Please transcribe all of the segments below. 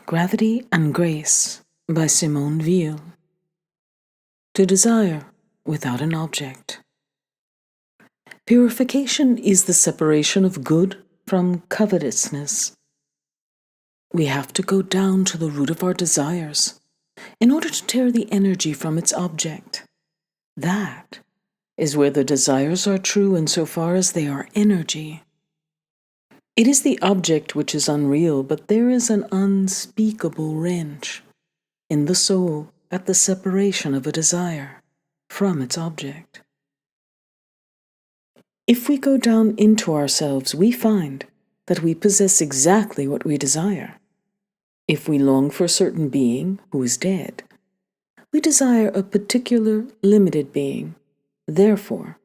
Gravity and Grace by Simone Weil. To desire without an object. Purification is the separation of good from covetousness. We have to go down to the root of our desires in order to tear the energy from its object. That is where the desires are true insofar as they are energy. It is the object which is unreal, but there is an unspeakable wrench in the soul at the separation of a desire from its object. If we go down into ourselves, we find that we possess exactly what we desire. If we long for a certain being who is dead, we desire a particular limited being, therefore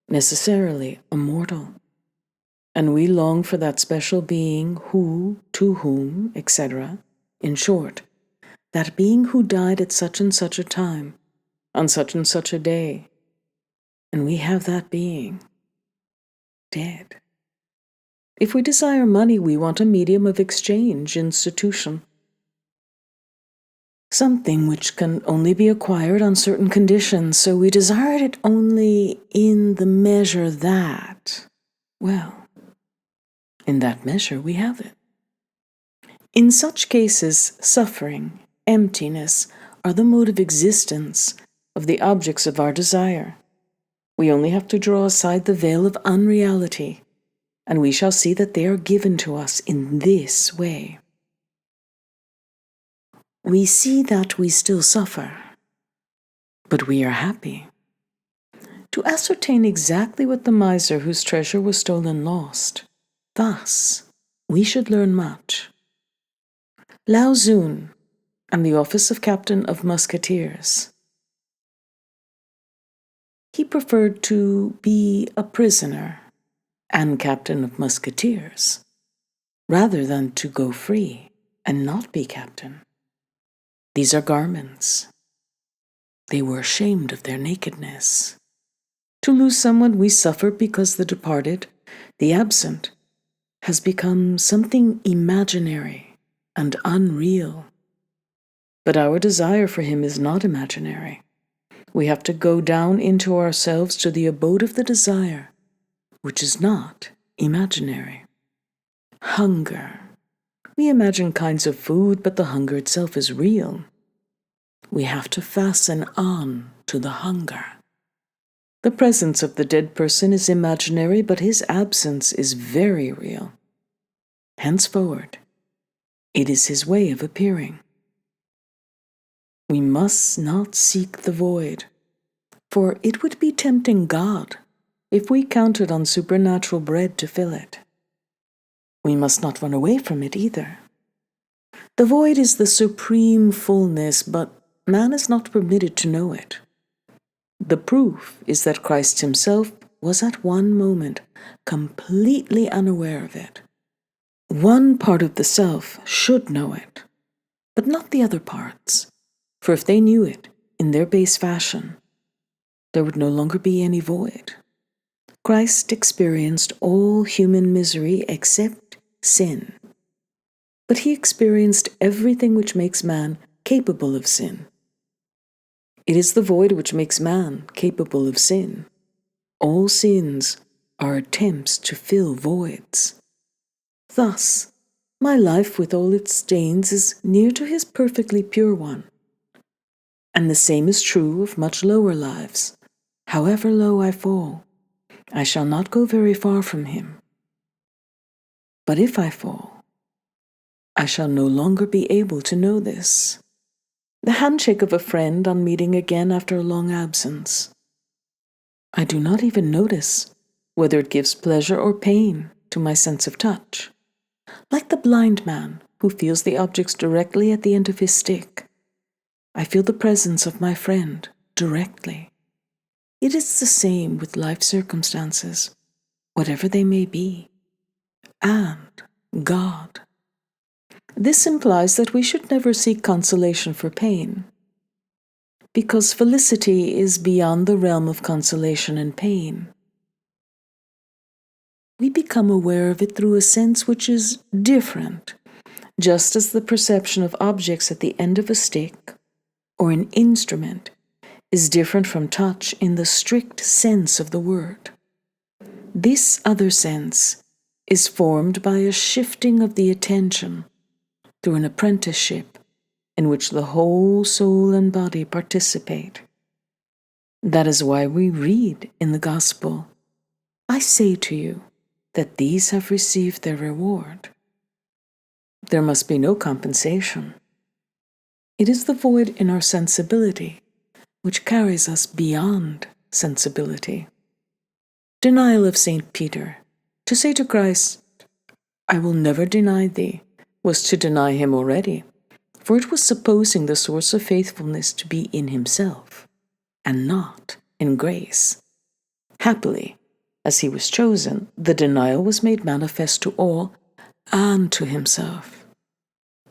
necessarily immortal. And we long for that special being who, to whom, etc. In short, that being who died at such and such a time, on such and such a day. And we have that being dead. If we desire money, we want a medium of exchange, institution. Something which can only be acquired on certain conditions, so we desire it only in the measure that, well, in that measure we have it. In such cases, suffering, emptiness are the mode of existence of the objects of our desire. We only have to draw aside the veil of unreality, and we shall see that they are given to us in this way. We see that we still suffer, but we are happy. To ascertain exactly what the miser whose treasure was stolen lost, thus we should learn much. Lao Tzu and the office of captain of musketeers. He preferred to be a prisoner and captain of musketeers, rather than to go free and not be captain. These are garments. They were ashamed of their nakedness. To lose someone we suffer because the departed, the absent, has become something imaginary and unreal. But our desire for him is not imaginary. We have to go down into ourselves to the abode of the desire, which is not imaginary. Hunger. We imagine kinds of food, but the hunger itself is real. We have to fasten on to the hunger. The presence of the dead person is imaginary, but his absence is very real. Henceforward, it is his way of appearing. We must not seek the void, for it would be tempting God if we counted on supernatural bread to fill it. We must not run away from it either. The void is the supreme fullness, but man is not permitted to know it. The proof is that Christ himself was at one moment completely unaware of it. One part of the self should know it, but not the other parts, for if they knew it in their base fashion, there would no longer be any void. Christ experienced all human misery except sin, but he experienced everything which makes man capable of sin. It is the void which makes man capable of sin. All sins are attempts to fill voids. Thus, my life with all its stains is near to his perfectly pure one. And the same is true of much lower lives. However low I fall, I shall not go very far from him. But if I fall, I shall no longer be able to know this. The handshake of a friend on meeting again after a long absence. I do not even notice whether it gives pleasure or pain to my sense of touch. Like the blind man who feels the objects directly at the end of his stick, I feel the presence of my friend directly. It is the same with life circumstances, whatever they may be, and God. This implies that we should never seek consolation for pain, because felicity is beyond the realm of consolation and pain. We become aware of it through a sense which is different, just as the perception of objects at the end of a stick or an instrument is different from touch in the strict sense of the word. This other sense is formed by a shifting of the attention through an apprenticeship in which the whole soul and body participate. That is why we read in the Gospel, "I say to you that these have received their reward." There must be no compensation. It is the void in our sensibility which carries us beyond sensibility. Denial of St. Peter. To say to Christ, "I will never deny thee," was to deny him already, for it was supposing the source of faithfulness to be in himself, and not in grace. Happily, as he was chosen, the denial was made manifest to all and to himself.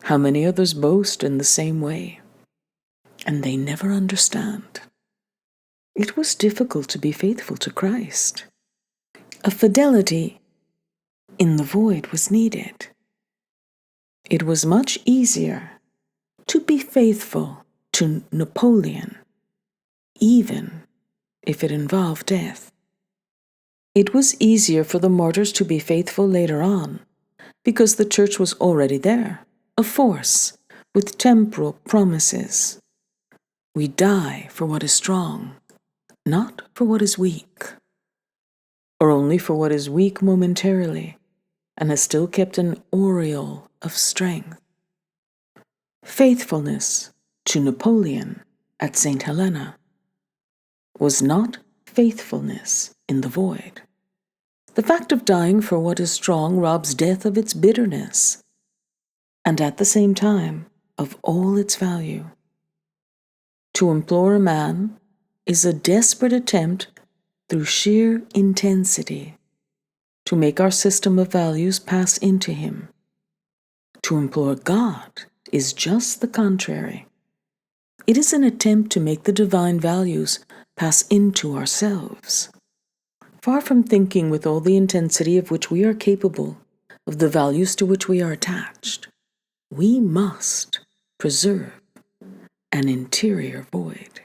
How many others boast in the same way, and they never understand. It was difficult to be faithful to Christ. A fidelity in the void was needed. It was much easier to be faithful to Napoleon, even if it involved death. It was easier for the martyrs to be faithful later on, because the church was already there, a force with temporal promises. We die for what is strong, not for what is weak, or only for what is weak momentarily and has still kept an aureole of strength. Faithfulness to Napoleon at St. Helena was not faithfulness in the void. The fact of dying for what is strong robs death of its bitterness, and at the same time of all its value. To implore a man is a desperate attempt through sheer intensity to make our system of values pass into him. To implore God is just the contrary. It is an attempt to make the divine values pass into ourselves. Far from thinking with all the intensity of which we are capable of the values to which we are attached, we must preserve an interior void.